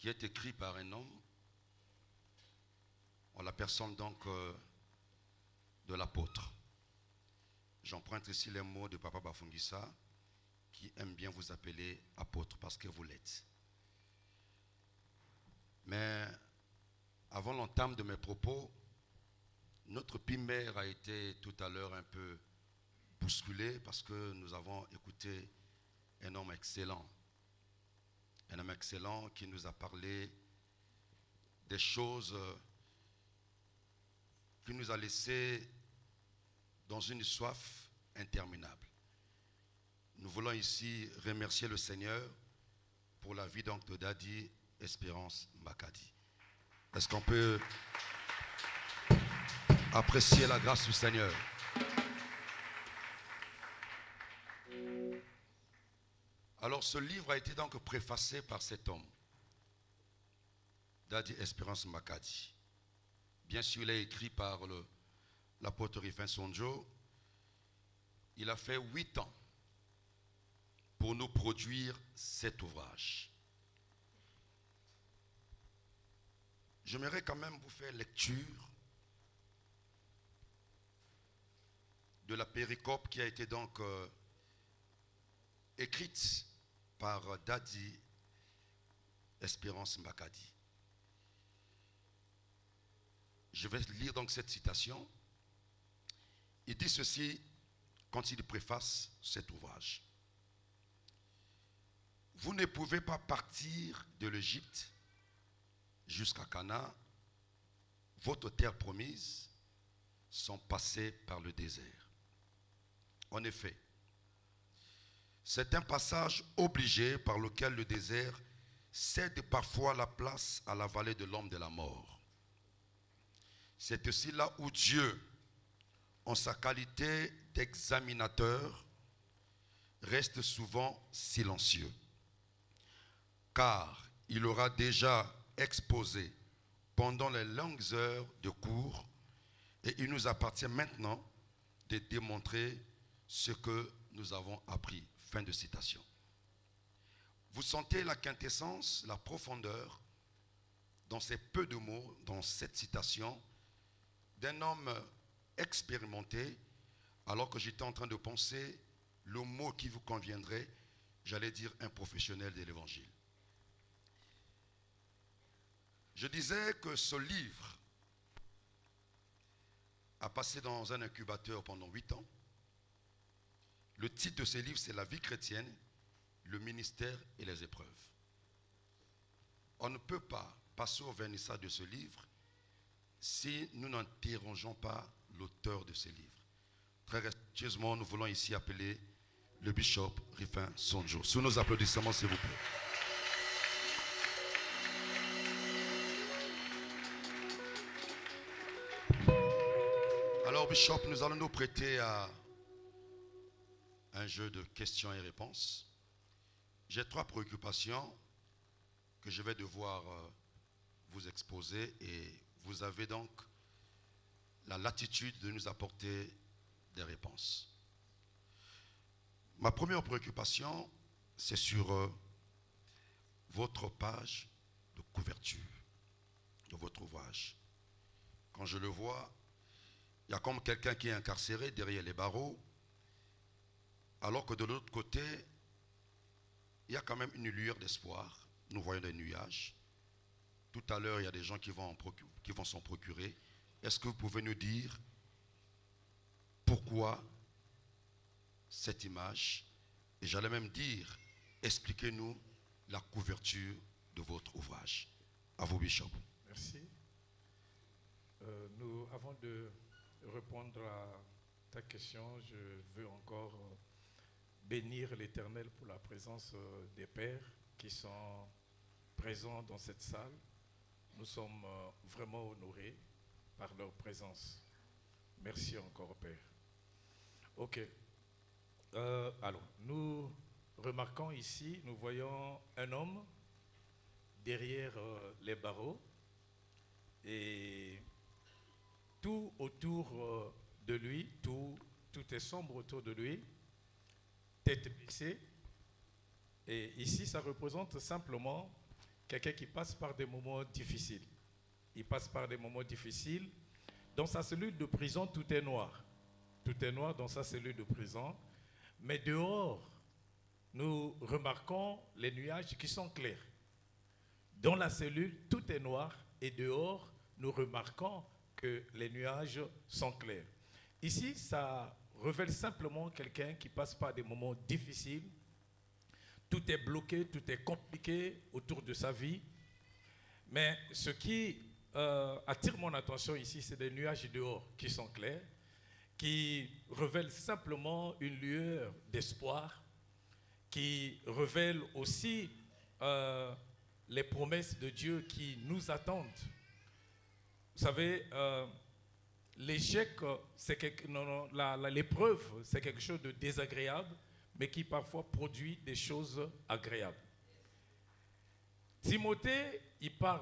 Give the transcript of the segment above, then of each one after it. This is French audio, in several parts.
qui est écrit par un homme, en la personne donc de l'apôtre. J'emprunte ici les mots de Papa Bafungissa, qui aime bien vous appeler apôtre parce que vous l'êtes. Mais avant l'entame de mes propos, notre primaire a été tout à l'heure un peu bousculé parce que nous avons écouté un homme excellent. Un homme excellent qui nous a parlé des choses qui nous a laissé dans une soif interminable. Nous voulons ici remercier le Seigneur pour la vie donc de Daddy Espérance Makadi. Est-ce qu'on peut apprécier la grâce du Seigneur? Alors ce livre a été donc préfacé par cet homme, Daddy Espérance Makadi. Bien sûr, il est écrit par l'apôtre Rifin Sonjo. Il a fait 8 ans pour nous produire cet ouvrage. J'aimerais quand même vous faire lecture de la péricope qui a été donc écrite par Daddy Espérance Makadi. Je vais lire donc cette citation. Il dit ceci quand il préface cet ouvrage. Vous ne pouvez pas partir de l'Égypte jusqu'à Canaan, votre terre promise, sans passer par le désert. En effet, c'est un passage obligé par lequel le désert cède parfois la place à la vallée de l'homme de la mort. C'est aussi là où Dieu, en sa qualité d'examinateur, reste souvent silencieux. Car il aura déjà exposé pendant les longues heures de cours et il nous appartient maintenant de démontrer ce que nous avons appris. Fin de citation. Vous sentez la quintessence, la profondeur dans ces peu de mots, dans cette citation d'un homme expérimenté, alors que j'étais en train de penser le mot qui vous conviendrait, j'allais dire un professionnel de l'évangile. Je disais que ce livre a passé dans un incubateur pendant 8 ans. Le titre de ce livre, c'est La vie chrétienne, le ministère et les épreuves. On ne peut pas passer au vernissage de ce livre si nous n'interrogeons pas l'auteur de ce livre. Très respectueusement, nous voulons ici appeler le bishop Rifin Sonjo. Sous nos applaudissements, s'il vous plaît. Alors, bishop, nous allons nous prêter à un jeu de questions et réponses. J'ai 3 préoccupations que je vais devoir vous exposer et vous avez donc la latitude de nous apporter des réponses. Ma première préoccupation, c'est sur votre page de couverture de votre ouvrage. Quand je le vois, il y a comme quelqu'un qui est incarcéré derrière les barreaux, alors que de l'autre côté, il y a quand même une lueur d'espoir. Nous voyons des nuages. Tout à l'heure, il y a des gens qui vont s'en procurer. Est-ce que vous pouvez nous dire pourquoi cette image? Et j'allais même dire, expliquez-nous la couverture de votre ouvrage. À vous, Bishop. Merci. Avant de répondre à ta question, je veux encore bénir l'Éternel pour la présence des pères qui sont présents dans cette salle. Nous sommes vraiment honorés par leur présence. Merci encore, Père. Ok. Alors, nous remarquons ici, nous voyons un homme derrière les barreaux et tout autour de lui, tout est sombre autour de lui, tête baissée. Et ici, ça représente simplement quelqu'un qui passe par des moments difficiles. Il passe par des moments difficiles. Dans sa cellule de prison, tout est noir. Tout est noir dans sa cellule de prison. Mais dehors, nous remarquons les nuages qui sont clairs. Dans la cellule, tout est noir. Et dehors, nous remarquons que les nuages sont clairs. Ici, ça révèle simplement quelqu'un qui passe par des moments difficiles. Tout est bloqué, tout est compliqué autour de sa vie. Mais ce qui attire mon attention ici, c'est des nuages dehors qui sont clairs, qui révèlent simplement une lueur d'espoir, qui révèlent aussi les promesses de Dieu qui nous attendent. Vous savez, l'échec, l'épreuve, c'est quelque chose de désagréable, mais qui parfois produit des choses agréables. Timothée, Paul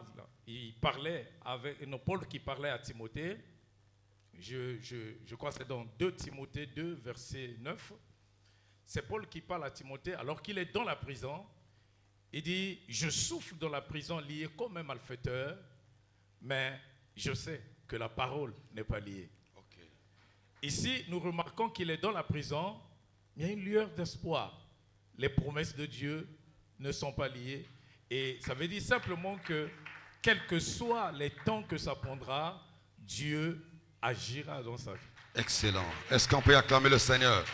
qui parlait à Timothée, je crois que c'est dans 2 Timothée 2, verset 9, c'est Paul qui parle à Timothée alors qu'il est dans la prison. Il dit, je souffre dans la prison lié comme un malfaiteur, mais je sais que la parole n'est pas liée. Okay. Ici, nous remarquons qu'il est dans la prison, il y a une lueur d'espoir. Les promesses de Dieu ne sont pas liées. Et ça veut dire simplement que, quels que soient les temps que ça prendra, Dieu agira dans sa vie. Excellent. Est-ce qu'on peut acclamer le Seigneur?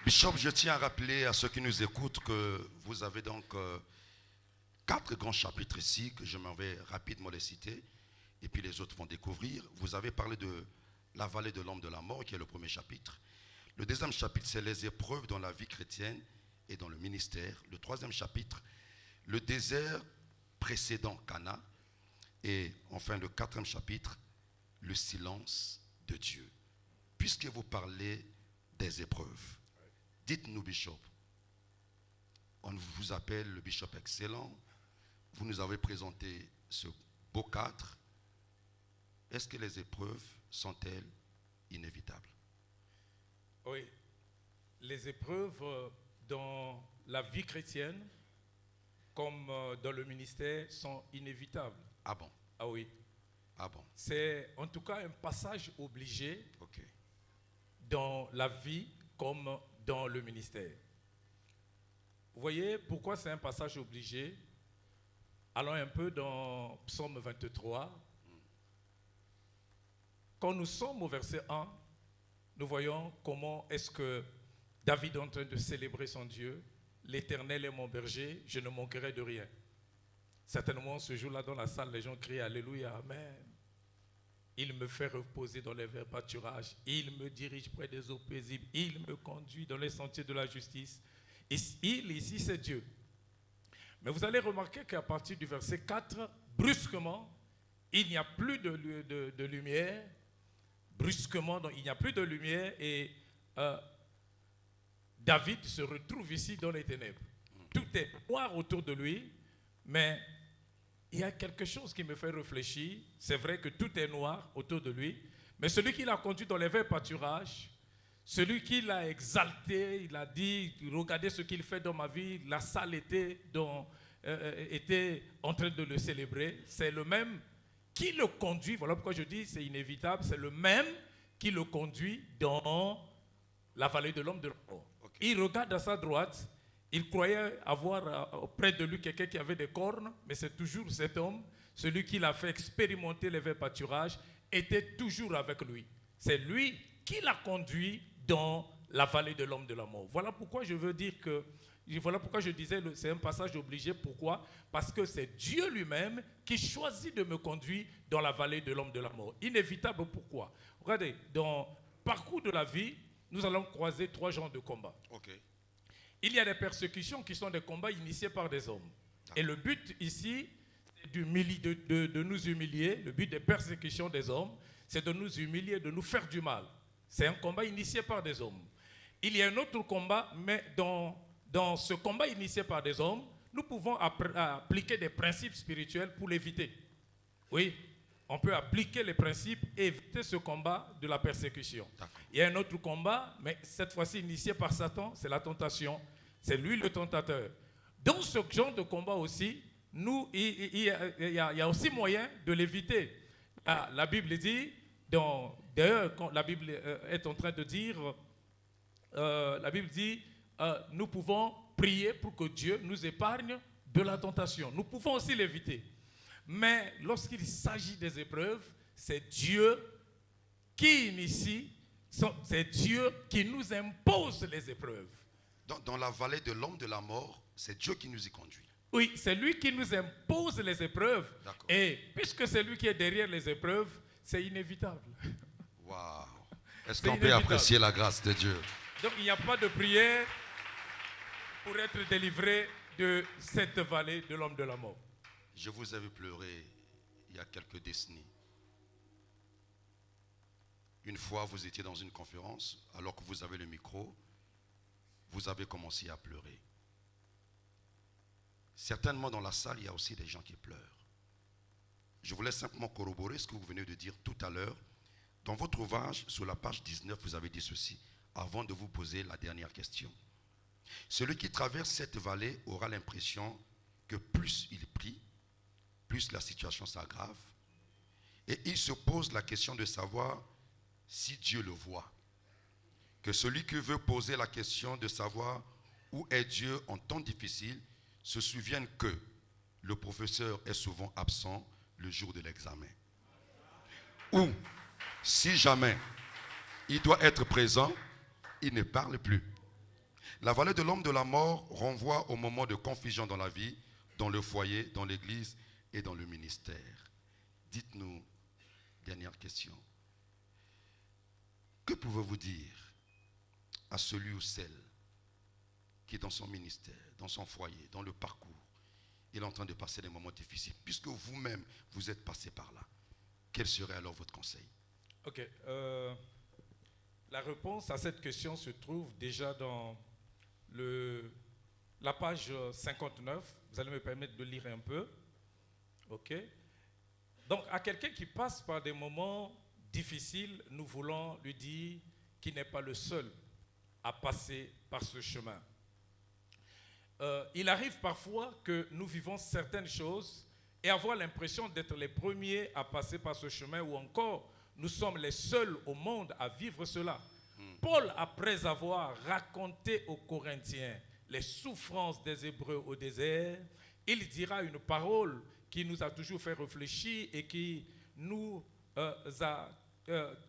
Bishop, je tiens à rappeler à ceux qui nous écoutent que vous avez donc 4 grands chapitres ici, que je m'en vais rapidement les citer, et puis les autres vont découvrir. Vous avez parlé de la vallée de l'ombre de la mort, qui est le premier chapitre. Le deuxième chapitre, c'est les épreuves dans la vie chrétienne et dans le ministère. Le troisième chapitre, le désert précédant Cana. Et enfin, le quatrième chapitre, le silence de Dieu. Puisque vous parlez des épreuves, dites-nous, Bishop, on vous appelle le Bishop excellent. Vous nous avez présenté ce beau cadre. Est-ce que les épreuves sont-elles inévitables? Oui, les épreuves dans la vie chrétienne, comme dans le ministère, sont inévitables. Ah bon? Ah oui. Ah bon? C'est en tout cas un passage obligé Okay. dans la vie comme dans le ministère. Vous voyez pourquoi c'est un passage obligé? Allons un peu dans Psaume 23. Quand nous sommes au verset 1, nous voyons comment est-ce que David est en train de célébrer son Dieu. L'Éternel est mon berger, je ne manquerai de rien. Certainement, ce jour-là, dans la salle, les gens crient Alléluia, Amen. Il me fait reposer dans les verts pâturages. Il me dirige près des eaux paisibles. Il me conduit dans les sentiers de la justice. Et il, ici, c'est Dieu. Mais vous allez remarquer qu'à partir du verset 4, brusquement, il n'y a plus de lumière. Brusquement, donc, il n'y a plus de lumière et David se retrouve ici dans les ténèbres. Tout est noir autour de lui, mais il y a quelque chose qui me fait réfléchir. C'est vrai que tout est noir autour de lui, mais celui qui l'a conduit dans les verts pâturages, celui qui l'a exalté, il a dit, regardez ce qu'il fait dans ma vie, la salle était en train de le célébrer, c'est le même qui le conduit, voilà pourquoi je dis c'est inévitable, c'est le même qui le conduit dans la vallée de l'homme de la mort. Okay. Il regarde à sa droite, il croyait avoir auprès de lui quelqu'un qui avait des cornes, mais c'est toujours cet homme, celui qui l'a fait expérimenter les verts pâturages, était toujours avec lui. C'est lui qui l'a conduit dans la vallée de l'homme de la mort. Voilà pourquoi je veux dire que, voilà pourquoi je disais c'est un passage obligé. Pourquoi? Parce que c'est Dieu lui-même qui choisit de me conduire dans la vallée de l'homme de la mort. Inévitable, pourquoi? Regardez, dans le parcours de la vie, nous allons croiser 3 genres de combats. Okay. Il y a des persécutions qui sont des combats initiés par des hommes. Et le but ici, c'est de nous humilier. Le but des persécutions des hommes, c'est de nous humilier, de nous faire du mal. C'est un combat initié par des hommes. Il y a un autre combat, mais dans ce combat initié par des hommes, nous pouvons appliquer des principes spirituels pour l'éviter. Oui, on peut appliquer les principes et éviter ce combat de la persécution. Il y a un autre combat, mais cette fois-ci initié par Satan, c'est la tentation. C'est lui le tentateur. Dans ce genre de combat aussi, il y a aussi moyen de l'éviter. La Bible dit, d'ailleurs, quand la Bible est en train de dire, la Bible dit, nous pouvons prier pour que Dieu nous épargne de la tentation. Nous pouvons aussi l'éviter. Mais lorsqu'il s'agit des épreuves, c'est Dieu qui initie, c'est Dieu qui nous impose les épreuves. Dans la vallée de l'homme de la mort, c'est Dieu qui nous y conduit. Oui, c'est lui qui nous impose les épreuves. Et puisque c'est lui qui est derrière les épreuves, c'est inévitable. Waouh! Est-ce qu'on peut apprécier la grâce de Dieu? Donc il n'y a pas de prière pour être délivré de cette vallée de l'homme de la mort. Je vous avais pleuré il y a quelques décennies. Une fois, vous étiez dans une conférence, alors que vous avez le micro, vous avez commencé à pleurer. Certainement dans la salle, il y a aussi des gens qui pleurent. Je voulais simplement corroborer ce que vous venez de dire tout à l'heure. Dans votre ouvrage, sur la page 19, vous avez dit ceci, avant de vous poser la dernière question. Celui qui traverse cette vallée aura l'impression que plus il prie, plus la situation s'aggrave. Et il se pose la question de savoir si Dieu le voit. Que celui qui veut poser la question de savoir où est Dieu en temps difficile se souvienne que le professeur est souvent absent le jour de l'examen. Ou, si jamais il doit être présent, il ne parle plus. La vallée de l'homme de la mort renvoie au moment de confusion dans la vie, dans le foyer, dans l'église et dans le ministère. Dites-nous, dernière question, que pouvez-vous dire à celui ou celle qui est dans son ministère, dans son foyer, dans le parcours, il est en train de passer des moments difficiles, puisque vous-même, vous êtes passé par là. Quel serait alors votre conseil? Ok. La réponse à cette question se trouve déjà dans la page 59. Vous allez me permettre de lire un peu. Ok. Donc, à quelqu'un qui passe par des moments difficiles, nous voulons lui dire qu'il n'est pas le seul à passer par ce chemin. Il arrive parfois que nous vivons certaines choses et avoir l'impression d'être les premiers à passer par ce chemin, ou encore nous sommes les seuls au monde à vivre cela. Paul, après avoir raconté aux Corinthiens les souffrances des Hébreux au désert, il dira une parole qui nous a toujours fait réfléchir et qui nous a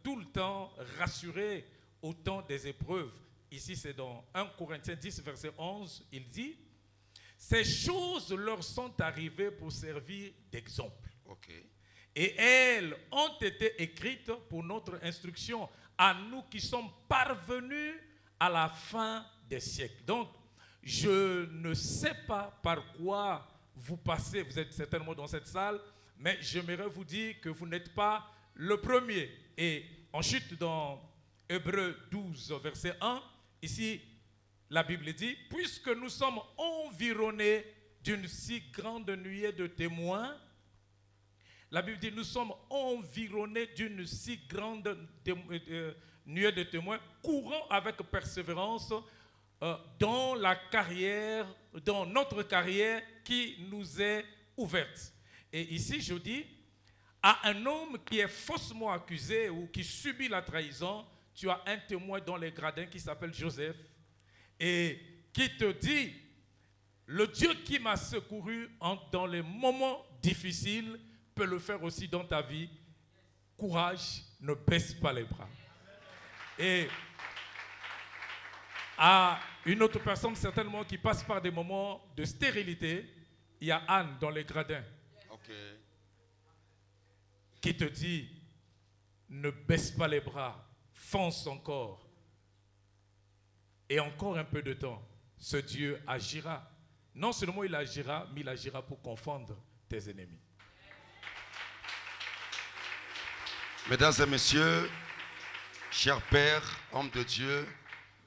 tout le temps rassurés au temps des épreuves. Ici, c'est dans 1 Corinthiens 10, verset 11, il dit « Ces choses leur sont arrivées pour servir d'exemple. Okay. Et elles ont été écrites pour notre instruction, à nous qui sommes parvenus à la fin des siècles. » Donc, je ne sais pas par quoi vous passez, vous êtes certainement dans cette salle, mais j'aimerais vous dire que vous n'êtes pas le premier. Et ensuite, dans Hébreux 12, verset 1, ici, la Bible dit, « Puisque nous sommes environnés d'une si grande nuée de témoins », la Bible dit, « Nous sommes environnés d'une si grande nuée de témoins, courant avec persévérance dans notre carrière qui nous est ouverte. » Et ici, je dis, à un homme qui est faussement accusé ou qui subit la trahison, tu as un témoin dans les gradins qui s'appelle Joseph et qui te dit, le Dieu qui m'a secouru dans les moments difficiles peut le faire aussi dans ta vie. Courage, ne baisse pas les bras. Et à une autre personne certainement qui passe par des moments de stérilité, il y a Anne dans les gradins. Okay. Qui te dit, ne baisse pas les bras, fonce encore. Et encore un peu de temps, ce Dieu agira. Non seulement il agira, mais il agira pour confondre tes ennemis. Mesdames et messieurs, chers pères, hommes de Dieu,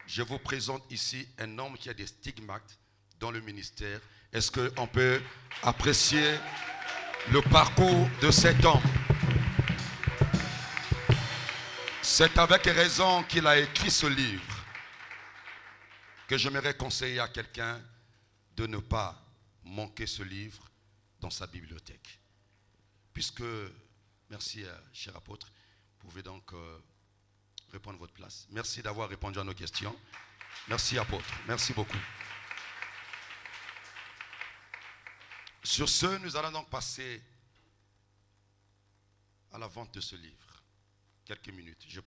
je vous présente ici un homme qui a des stigmates dans le ministère. Est-ce qu'on peut apprécier le parcours de cet homme? C'est avec raison qu'il a écrit ce livre. que j'aimerais conseiller à quelqu'un de ne pas manquer ce livre dans sa bibliothèque. Puisque, merci cher apôtre, vous pouvez donc reprendre votre place. Merci d'avoir répondu à nos questions. Merci apôtre, merci beaucoup. Sur ce, nous allons donc passer à la vente de ce livre. Quelques minutes.